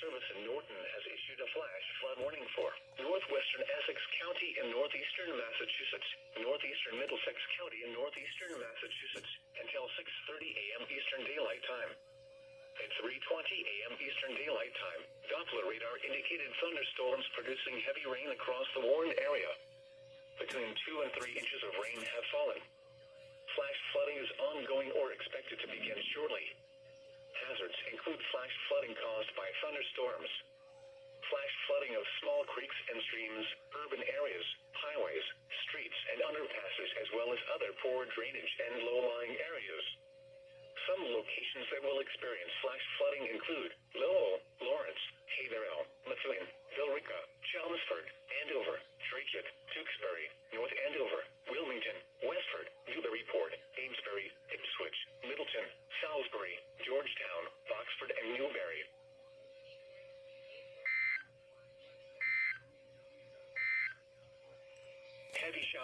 Service in Norton has issued a flash flood warning for northwestern Essex County in northeastern Massachusetts, northeastern Middlesex County in northeastern Massachusetts, until 6:30 a.m. Eastern Daylight Time. At 3:20 a.m. Eastern Daylight Time, Doppler radar indicated thunderstorms producing heavy rain across the warned area. Between 2 and 3 inches of rain have fallen. Flash flooding is ongoing or expected to begin shortly. Hazards include flash flooding caused by thunderstorms, flash flooding of small creeks and streams, urban areas, highways, streets, and underpasses, as well as other poor drainage and low-lying areas. Some locations that will experience flash flooding include Lowell, Lawrence, Haverhill, Methuen, Villarica, Chelmsford, Andover, Draycott, Tewksbury, North Andover, Wilmington, Westford, Newburyport, Amesbury, Ipswich, Middleton, Salisbury, Georgetown, Boxford, and Newbury. Heavy showers